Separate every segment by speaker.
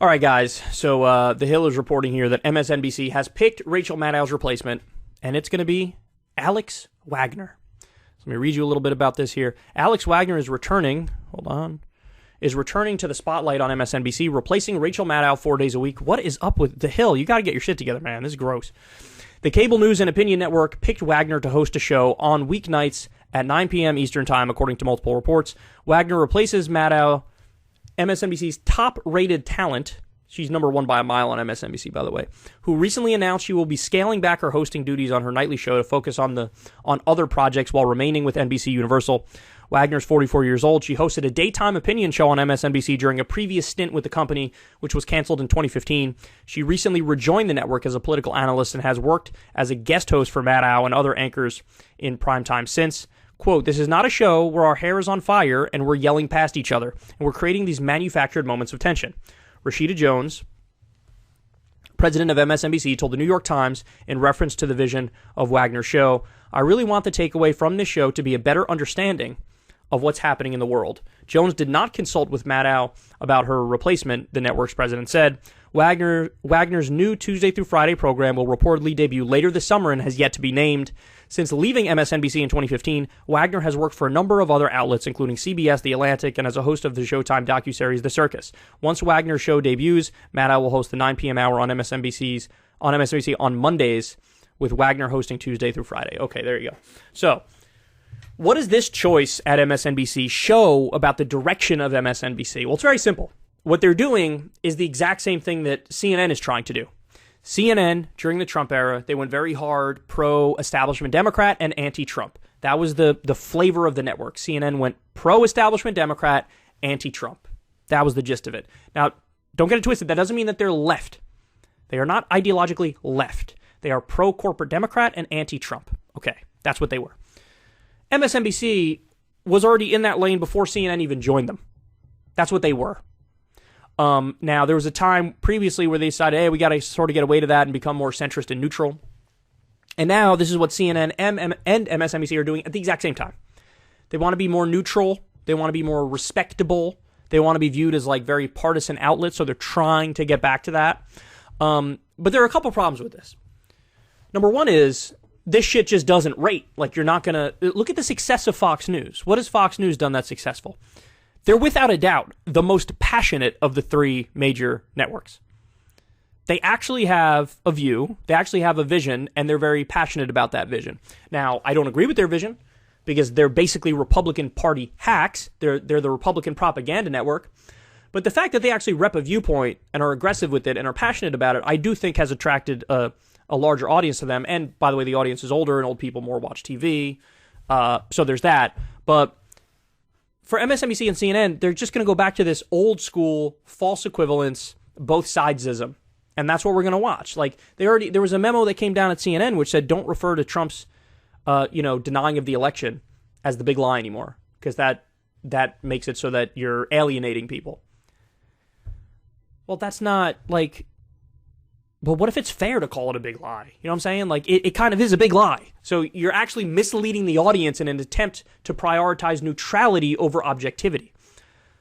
Speaker 1: All right, guys. So The Hill is reporting here that MSNBC has picked Rachel Maddow's replacement, and it's going to be Alex Wagner. So let me read you a little bit about this here. Alex Wagner is returning. Is returning to the spotlight on MSNBC, replacing Rachel Maddow 4 days a week. What is up with The Hill? You got to get your shit together, man. This is gross. The cable news and opinion network picked Wagner to host a show on weeknights at 9 p.m. Eastern Time, according to multiple reports. Wagner replaces Maddow, MSNBC's top-rated talent. She's number one by a mile on MSNBC, by the way, who recently announced she will be scaling back her hosting duties on her nightly show to focus on other projects while remaining with NBC Universal. Wagner's 44 years old. She hosted a daytime opinion show on MSNBC during a previous stint with the company, which was canceled in 2015. She recently rejoined the network as a political analyst and has worked as a guest host for Maddow and other anchors in primetime since. Quote, "This is not a show where our hair is on fire and we're yelling past each other, and we're creating these manufactured moments of tension." Rashida Jones, president of MSNBC, told the New York Times in reference to the vision of Wagner's show, "I really want the takeaway from this show to be a better understanding of what's happening in the world." Jones did not consult with Maddow about her replacement, the network's president said. Wagner's new Tuesday through Friday program will reportedly debut later this summer and has yet to be named. Since leaving MSNBC in 2015, Wagner has worked for a number of other outlets, including CBS, The Atlantic, and as a host of the Showtime docuseries The Circus. Once Wagner's show debuts, Maddow will host the 9 p.m. hour on MSNBC on Mondays, with Wagner hosting Tuesday through Friday. Okay, there you go. So, what does this choice at MSNBC show about the direction of MSNBC? Well, it's very simple. What they're doing is the exact same thing that CNN is trying to do. CNN, during the Trump era, they went very hard pro-establishment Democrat and anti-Trump. That was the flavor of the network. CNN went pro-establishment Democrat, anti-Trump. That was the gist of it. Now, don't get it twisted. That doesn't mean that they're left. They are not ideologically left. They are pro-corporate Democrat and anti-Trump. Okay, that's what they were. MSNBC was already in that lane before CNN even joined them. That's what they were. Now, there was a time previously where they decided, hey, we got to sort of get away to that and become more centrist and neutral. And now this is what CNN and MSNBC are doing at the exact same time. They want to be more neutral. They want to be more respectable. They want to be viewed as like very partisan outlets, so they're trying to get back to that. But there are a couple problems with this. Number one is this shit just doesn't rate. Like, you're not going to... Look at the success of Fox News. What has Fox News done that's successful? They're without a doubt the most passionate of the three major networks. They actually have a view, they actually have a vision, and they're very passionate about that vision. Now, I don't agree with their vision because they're basically Republican Party hacks. They're the Republican propaganda network. But the fact that they actually rep a viewpoint and are aggressive with it and are passionate about it, I do think has attracted a larger audience to them. And by the way, the audience is older and old people more watch TV. So there's that. But for MSNBC and CNN, they're just going to go back to this old school false equivalence, both sidesism. And that's what we're going to watch. Like, there was a memo that came down at CNN which said, don't refer to Trump's, denying of the election as the big lie anymore, because that makes it so that you're alienating people. Well, that's not like, but what if it's fair to call it a big lie? You know what I'm saying? Like, it kind of is a big lie. So you're actually misleading the audience in an attempt to prioritize neutrality over objectivity.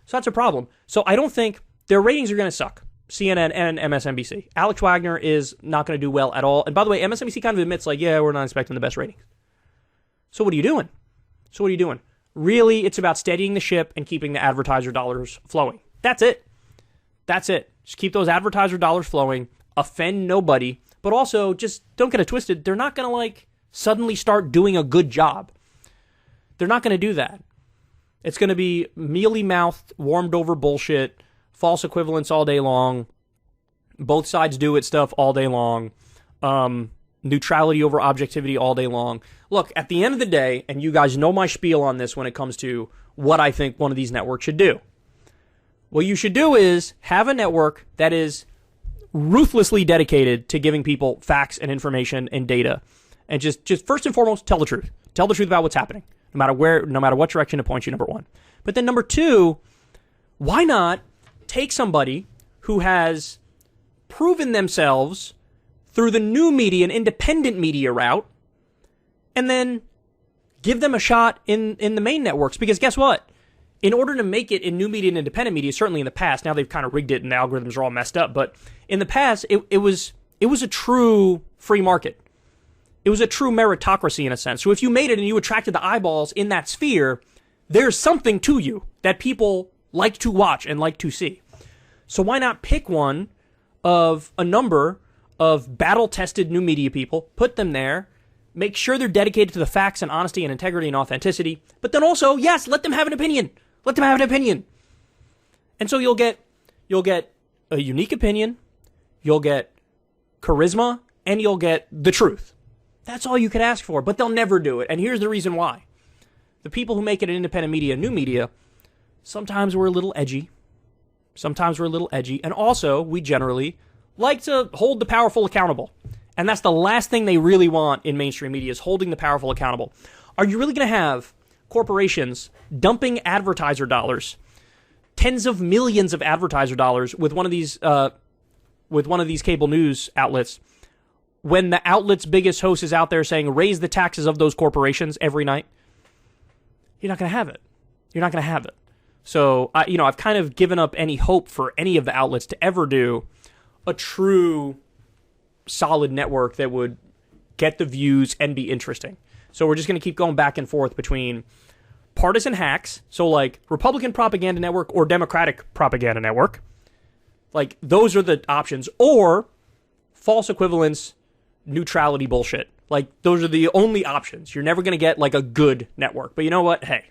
Speaker 1: So that's a problem. So I don't think their ratings are going to suck. CNN and MSNBC. Alex Wagner is not going to do well at all. And by the way, MSNBC kind of admits, like, yeah, we're not expecting the best ratings. So what are you doing? Really, it's about steadying the ship and keeping the advertiser dollars flowing. That's it. Just keep those advertiser dollars flowing. Offend nobody, but also just don't get it twisted. They're not going to like suddenly start doing a good job. They're not going to do that. It's going to be mealy-mouthed, warmed-over bullshit, false equivalence all day long, both sides do it stuff all day long, neutrality over objectivity all day long. Look, at the end of the day, and you guys know my spiel on this when it comes to what I think one of these networks should do. What you should do is have a network that is ruthlessly dedicated to giving people facts and information and data, and just first and foremost, tell the truth about what's happening, no matter what direction it points you. Number one. But then number two, why not take somebody who has proven themselves through the new media and independent media route, and then give them a shot in the main networks? Because guess what, in order to make it in new media and independent media, certainly in the past, now they've kind of rigged it and the algorithms are all messed up, but in the past, it was a true free market. It was a true meritocracy in a sense. So if you made it and you attracted the eyeballs in that sphere, there's something to you that people like to watch and like to see. So why not pick one of a number of battle-tested new media people, put them there, make sure they're dedicated to the facts and honesty and integrity and authenticity, but then also, yes, let them have an opinion. Let them have an opinion. And so you'll get a unique opinion, you'll get charisma, and you'll get the truth. That's all you could ask for, but they'll never do it. And here's the reason why. The people who make it in independent media, new media, sometimes we're a little edgy. And also, we generally like to hold the powerful accountable. And that's the last thing they really want in mainstream media, is holding the powerful accountable. Are you really going to have corporations dumping advertiser dollars, tens of millions of advertiser dollars with one of these cable news outlets, when the outlet's biggest host is out there saying, raise the taxes of those corporations every night? You're not going to have it. So, I've kind of given up any hope for any of the outlets to ever do a true solid network that would get the views and be interesting. So we're just going to keep going back and forth between partisan hacks, so like Republican propaganda network or Democratic propaganda network. Like, those are the options. Or false equivalence, neutrality bullshit. Like, those are the only options. You're never going to get, like, a good network. But you know what? Hey,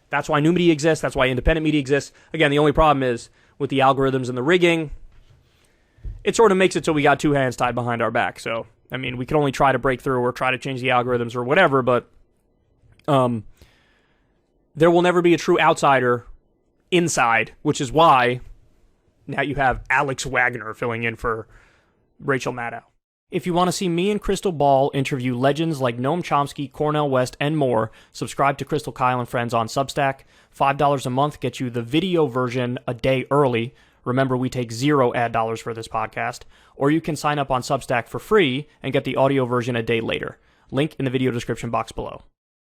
Speaker 1: that's why new media exists. That's why independent media exists. Again, the only problem is with the algorithms and the rigging, it sort of makes it so we got two hands tied behind our back. So, I mean, we can only try to break through or try to change the algorithms or whatever, but there will never be a true outsider inside, which is why now you have Alex Wagner filling in for Rachel Maddow. If you want to see me and Crystal Ball interview legends like Noam Chomsky, Cornel West, and more, subscribe to Crystal, Kyle, and Friends on Substack. $5 a month gets you the video version a day early. Remember, we take 0 ad dollars for this podcast. Or you can sign up on Substack for free and get the audio version a day later. Link in the video description box below.